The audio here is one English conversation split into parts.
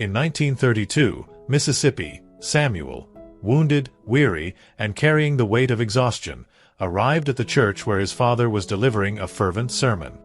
In 1932, Mississippi, Samuel, wounded, weary, and carrying the weight of exhaustion, arrived at the church where his father was delivering a fervent sermon.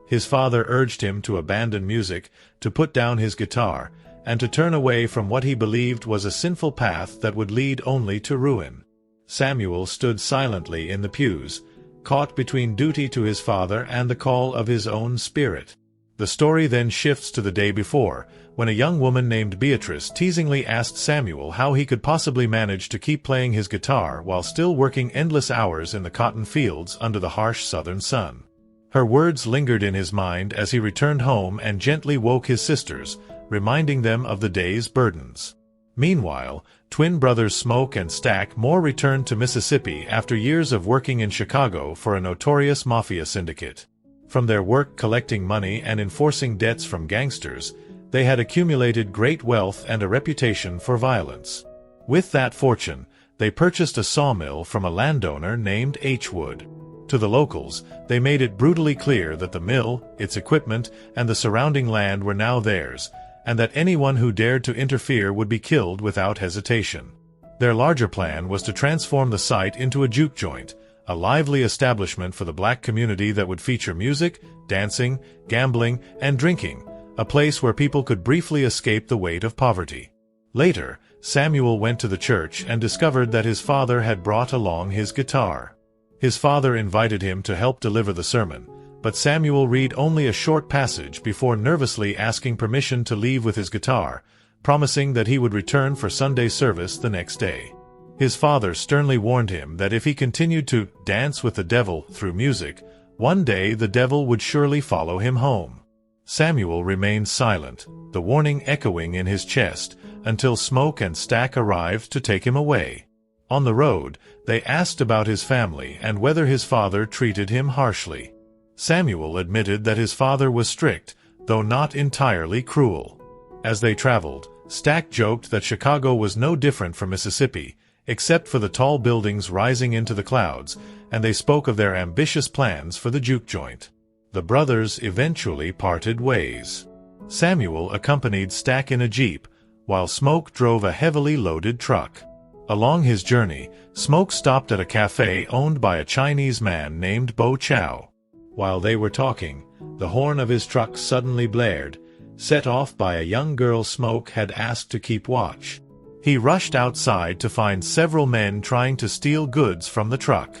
His father urged him to abandon music, to put down his guitar, and to turn away from what he believed was a sinful path that would lead only to ruin. Samuel stood silently in the pews, caught between duty to his father and the call of his own spirit. The story then shifts to the day before, when a young woman named Beatrice teasingly asked Samuel how he could possibly manage to keep playing his guitar while still working endless hours in the cotton fields under the harsh southern sun. Her words lingered in his mind as he returned home and gently woke his sisters, reminding them of the day's burdens. Meanwhile, twin brothers Smoke and Stack Moore returned to Mississippi after years of working in Chicago for a notorious mafia syndicate. From their work collecting money and enforcing debts from gangsters, they had accumulated great wealth and a reputation for violence. With that fortune, they purchased a sawmill from a landowner named H. Wood. To the locals, they made it brutally clear that the mill, its equipment, and the surrounding land were now theirs, and that anyone who dared to interfere would be killed without hesitation. Their larger plan was to transform the site into a juke joint, a lively establishment for the black community that would feature music, dancing, gambling, and drinking, a place where people could briefly escape the weight of poverty. Later, Samuel went to the church and discovered that his father had brought along his guitar. His father invited him to help deliver the sermon, but Samuel read only a short passage before nervously asking permission to leave with his guitar, promising that he would return for Sunday service the next day. His father sternly warned him that if he continued to dance with the devil through music, one day the devil would surely follow him home. Samuel remained silent, the warning echoing in his chest, until Smoke and Stack arrived to take him away. On the road, they asked about his family and whether his father treated him harshly. Samuel admitted that his father was strict, though not entirely cruel. As they traveled, Stack joked that Chicago was no different from Mississippi, except for the tall buildings rising into the clouds, and they spoke of their ambitious plans for the juke joint. The brothers eventually parted ways. Samuel accompanied Stack in a Jeep, while Smoke drove a heavily loaded truck. Along his journey, Smoke stopped at a cafe owned by a Chinese man named Bo Chow. While they were talking, the horn of his truck suddenly blared, set off by a young girl Smoke had asked to keep watch. He rushed outside to find several men trying to steal goods from the truck.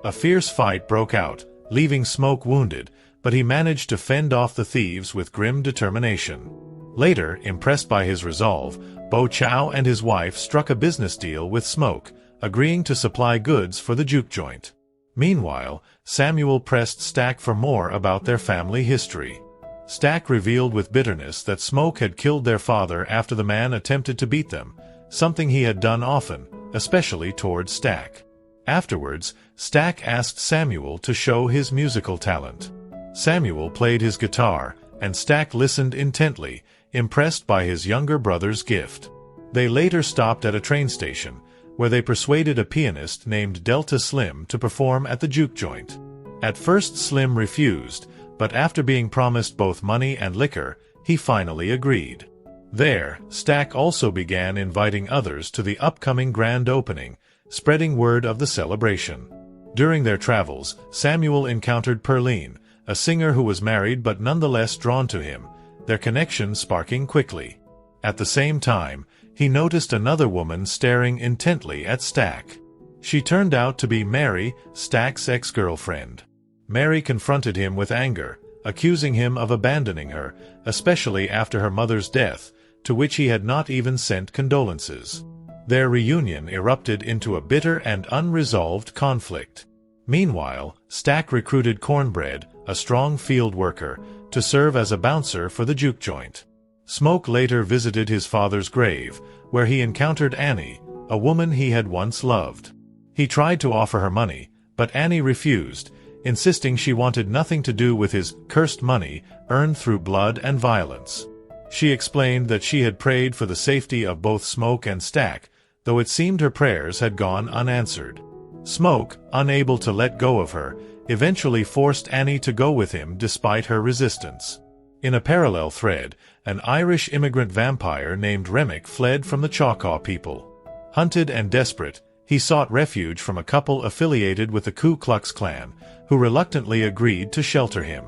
A fierce fight broke out, leaving Smoke wounded, but he managed to fend off the thieves with grim determination. Later, impressed by his resolve, Bo Chow and his wife struck a business deal with Smoke, agreeing to supply goods for the juke joint. Meanwhile, Samuel pressed Stack for more about their family history. Stack revealed with bitterness that Smoke had killed their father after the man attempted to beat them, something he had done often, especially towards Stack. Afterwards, Stack asked Samuel to show his musical talent. Samuel played his guitar, and Stack listened intently, impressed by his younger brother's gift. They later stopped at a train station, where they persuaded a pianist named Delta Slim to perform at the juke joint. At first Slim refused, but after being promised both money and liquor, he finally agreed. There, Stack also began inviting others to the upcoming grand opening, spreading word of the celebration. During their travels, Samuel encountered Perline, a singer who was married but nonetheless drawn to him, their connection sparking quickly. At the same time, he noticed another woman staring intently at Stack. She turned out to be Mary, Stack's ex-girlfriend. Mary confronted him with anger, accusing him of abandoning her, especially after her mother's death, to which he had not even sent condolences. Their reunion erupted into a bitter and unresolved conflict. Meanwhile, Stack recruited Cornbread, a strong field worker, to serve as a bouncer for the juke joint. Smoke later visited his father's grave, where he encountered Annie, a woman he had once loved. He tried to offer her money, but Annie refused, insisting she wanted nothing to do with his cursed money earned through blood and violence. She explained that she had prayed for the safety of both Smoke and Stack, though it seemed her prayers had gone unanswered. Smoke, unable to let go of her, eventually forced Annie to go with him despite her resistance. In a parallel thread, an Irish immigrant vampire named Remick fled from the Choctaw people. Hunted and desperate, he sought refuge from a couple affiliated with the Ku Klux Klan, who reluctantly agreed to shelter him.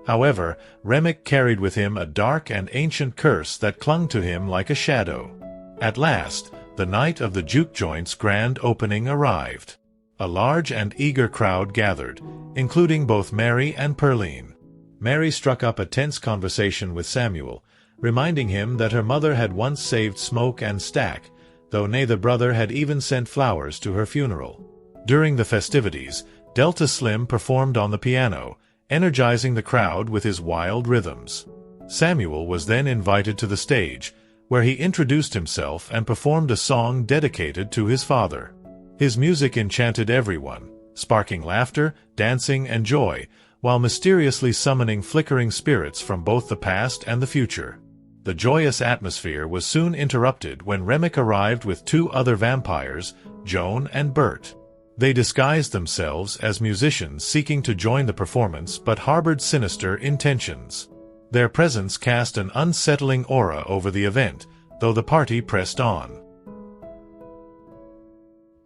However, Remick carried with him a dark and ancient curse that clung to him like a shadow. At last, the night of the juke joint's grand opening arrived. A large and eager crowd gathered, including both Mary and Pearline. Mary struck up a tense conversation with Samuel, reminding him that her mother had once saved Smoke and Stack, though neither brother had even sent flowers to her funeral. During the festivities, Delta Slim performed on the piano, energizing the crowd with his wild rhythms. Samuel was then invited to the stage, where he introduced himself and performed a song dedicated to his father. His music enchanted everyone, sparking laughter, dancing, and joy, while mysteriously summoning flickering spirits from both the past and the future. The joyous atmosphere was soon interrupted when Remick arrived with two other vampires, Joan and Bert. They disguised themselves as musicians seeking to join the performance but harbored sinister intentions. Their presence cast an unsettling aura over the event, though the party pressed on.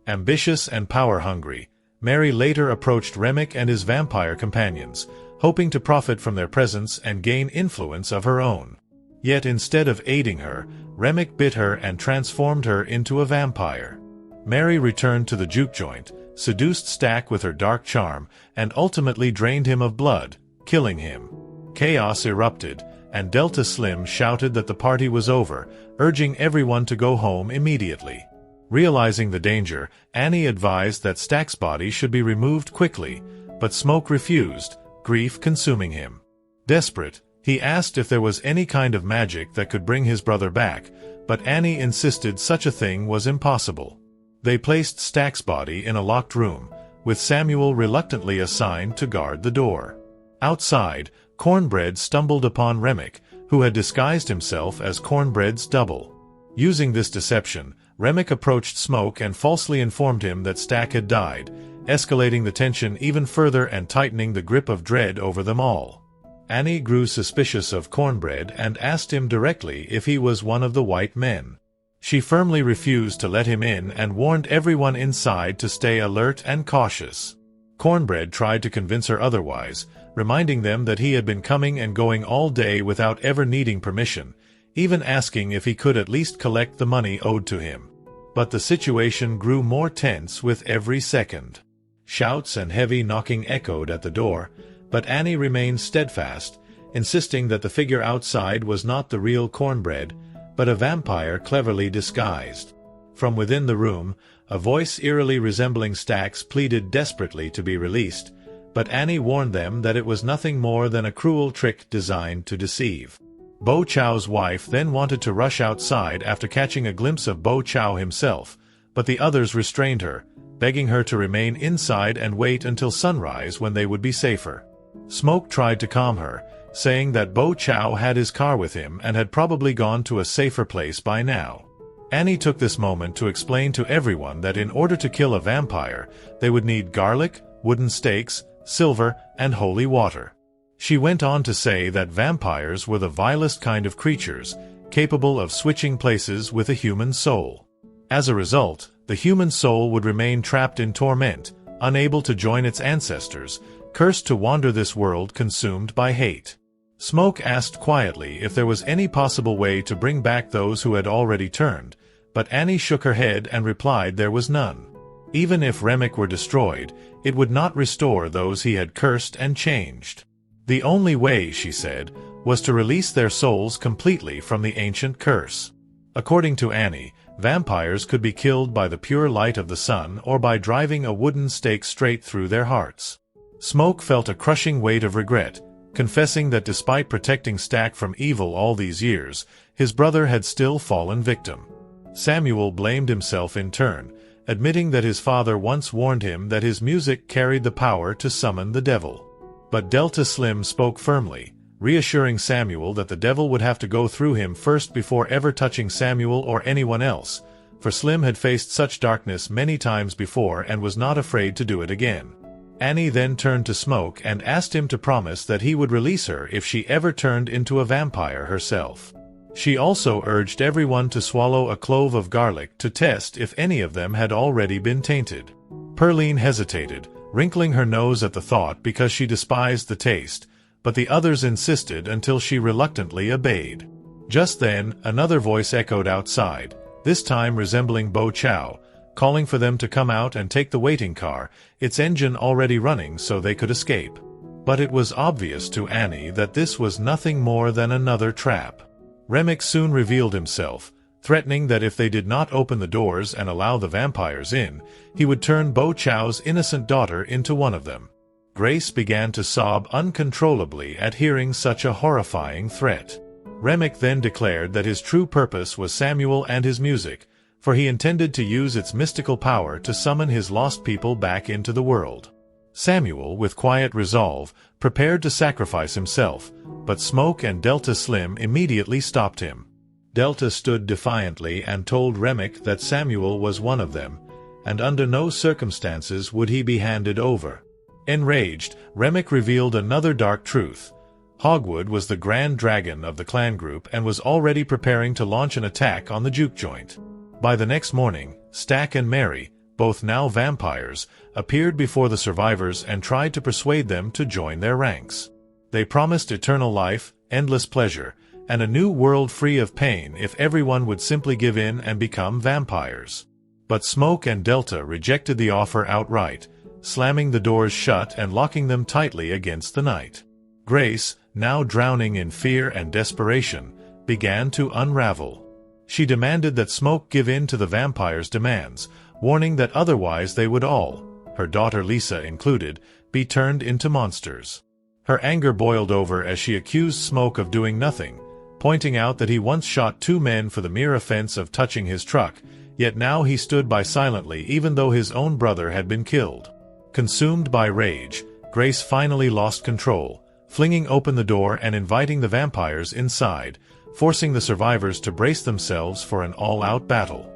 Ambitious and power-hungry, Mary later approached Remick and his vampire companions, hoping to profit from their presence and gain influence of her own. Yet instead of aiding her, Remick bit her and transformed her into a vampire. Mary returned to the juke joint, seduced Stack with her dark charm, and ultimately drained him of blood, killing him. Chaos erupted, and Delta Slim shouted that the party was over, urging everyone to go home immediately. Realizing the danger, Annie advised that Stack's body should be removed quickly, but Smoke refused, grief consuming him. Desperate, he asked if there was any kind of magic that could bring his brother back, but Annie insisted such a thing was impossible. They placed Stack's body in a locked room, with Samuel reluctantly assigned to guard the door. Outside, Cornbread stumbled upon Remick, who had disguised himself as Cornbread's double. Using this deception, Remick approached Smoke and falsely informed him that Stack had died, escalating the tension even further and tightening the grip of dread over them all. Annie grew suspicious of Cornbread and asked him directly if he was one of the white men. She firmly refused to let him in and warned everyone inside to stay alert and cautious. Cornbread tried to convince her otherwise, reminding them that he had been coming and going all day without ever needing permission, even asking if he could at least collect the money owed to him. But the situation grew more tense with every second. Shouts and heavy knocking echoed at the door, but Annie remained steadfast, insisting that the figure outside was not the real Cornbread, but a vampire cleverly disguised. From within the room, a voice eerily resembling Stack's pleaded desperately to be released, but Annie warned them that it was nothing more than a cruel trick designed to deceive. Bo Chow's wife then wanted to rush outside after catching a glimpse of Bo Chow himself, but the others restrained her, begging her to remain inside and wait until sunrise when they would be safer. Smoke tried to calm her, saying that Bo Chow had his car with him and had probably gone to a safer place by now. Annie took this moment to explain to everyone that in order to kill a vampire, they would need garlic, wooden stakes, silver, and holy water. She went on to say that vampires were the vilest kind of creatures, capable of switching places with a human soul. As a result, the human soul would remain trapped in torment, unable to join its ancestors, cursed to wander this world consumed by hate. Smoke asked quietly if there was any possible way to bring back those who had already turned, but Annie shook her head and replied there was none. Even if Remick were destroyed, it would not restore those he had cursed and changed. The only way, she said, was to release their souls completely from the ancient curse. According to Annie, vampires could be killed by the pure light of the sun or by driving a wooden stake straight through their hearts. Smoke felt a crushing weight of regret, confessing that despite protecting Stack from evil all these years, his brother had still fallen victim. Samuel blamed himself in turn, admitting that his father once warned him that his music carried the power to summon the devil. But Delta Slim spoke firmly, reassuring Samuel that the devil would have to go through him first before ever touching Samuel or anyone else, for Slim had faced such darkness many times before and was not afraid to do it again. Annie then turned to Smoke and asked him to promise that he would release her if she ever turned into a vampire herself. She also urged everyone to swallow a clove of garlic to test if any of them had already been tainted. Perline hesitated, wrinkling her nose at the thought because she despised the taste, but the others insisted until she reluctantly obeyed. Just then, another voice echoed outside, this time resembling Bo Chow, calling for them to come out and take the waiting car, its engine already running so they could escape. But it was obvious to Annie that this was nothing more than another trap. Remick soon revealed himself, threatening that if they did not open the doors and allow the vampires in, he would turn Bo Chow's innocent daughter into one of them. Grace began to sob uncontrollably at hearing such a horrifying threat. Remick then declared that his true purpose was Samuel and his music, for he intended to use its mystical power to summon his lost people back into the world. Samuel, with quiet resolve, prepared to sacrifice himself, but Smoke and Delta Slim immediately stopped him. Delta stood defiantly and told Remick that Samuel was one of them, and under no circumstances would he be handed over. Enraged, Remick revealed another dark truth. Hogwood was the Grand Dragon of the clan group and was already preparing to launch an attack on the juke joint. By the next morning, Stack and Mary, both now vampires, appeared before the survivors and tried to persuade them to join their ranks. They promised eternal life, endless pleasure, and a new world free of pain if everyone would simply give in and become vampires. But Smoke and Delta rejected the offer outright, slamming the doors shut and locking them tightly against the night. Grace, now drowning in fear and desperation, began to unravel. She demanded that Smoke give in to the vampires' demands, warning that otherwise they would all, her daughter Lisa included, be turned into monsters. Her anger boiled over as she accused Smoke of doing nothing, pointing out that he once shot 2 men for the mere offense of touching his truck, yet now he stood by silently even though his own brother had been killed. Consumed by rage, Grace finally lost control, flinging open the door and inviting the vampires inside, forcing the survivors to brace themselves for an all-out battle.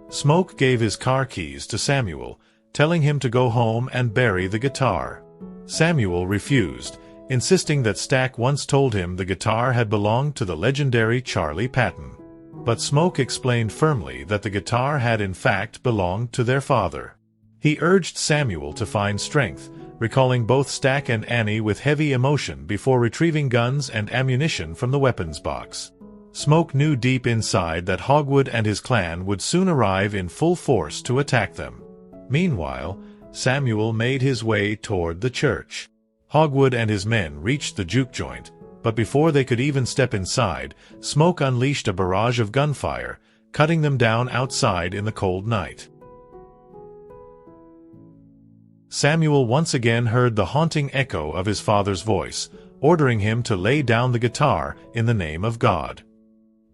Smoke gave his car keys to Samuel, telling him to go home and bury the guitar. Samuel refused, insisting that Stack once told him the guitar had belonged to the legendary Charlie Patton. But Smoke explained firmly that the guitar had in fact belonged to their father. He urged Samuel to find strength, recalling both Stack and Annie with heavy emotion before retrieving guns and ammunition from the weapons box. Smoke knew deep inside that Hogwood and his clan would soon arrive in full force to attack them. Meanwhile, Samuel made his way toward the church. Hogwood and his men reached the juke joint, but before they could even step inside, Smoke unleashed a barrage of gunfire, cutting them down outside in the cold night. Samuel once again heard the haunting echo of his father's voice, ordering him to lay down the guitar in the name of God.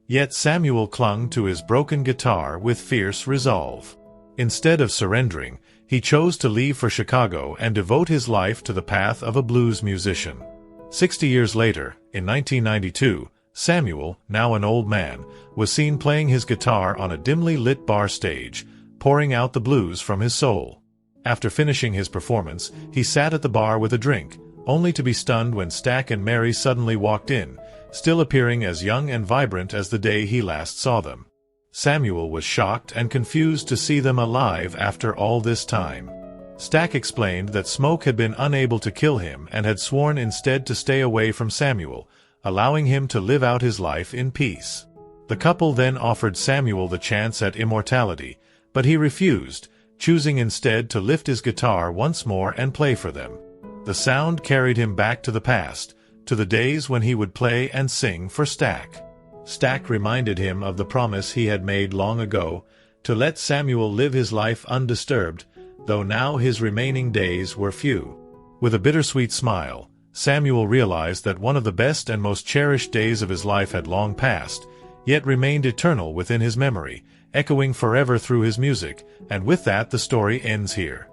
Yet Samuel clung to his broken guitar with fierce resolve. Instead of surrendering, he chose to leave for Chicago and devote his life to the path of a blues musician. 60 years later, in 1992, Samuel, now an old man, was seen playing his guitar on a dimly lit bar stage, pouring out the blues from his soul. After finishing his performance, he sat at the bar with a drink, only to be stunned when Stack and Mary suddenly walked in, still appearing as young and vibrant as the day he last saw them. Samuel was shocked and confused to see them alive after all this time. Stack explained that Smoke had been unable to kill him and had sworn instead to stay away from Samuel, allowing him to live out his life in peace. The couple then offered Samuel the chance at immortality, but he refused, choosing instead to lift his guitar once more and play for them. The sound carried him back to the past, to the days when he would play and sing for Stack. Stack reminded him of the promise he had made long ago, to let Samuel live his life undisturbed, though now his remaining days were few. With a bittersweet smile, Samuel realized that one of the best and most cherished days of his life had long passed, yet remained eternal within his memory, echoing forever through his music, and with that the story ends here.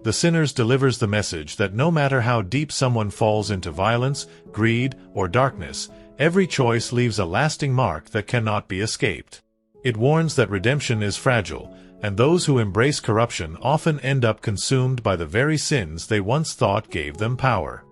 The Sinners delivers the message that no matter how deep someone falls into violence, greed, or darkness, every choice leaves a lasting mark that cannot be escaped. It warns that redemption is fragile, and those who embrace corruption often end up consumed by the very sins they once thought gave them power.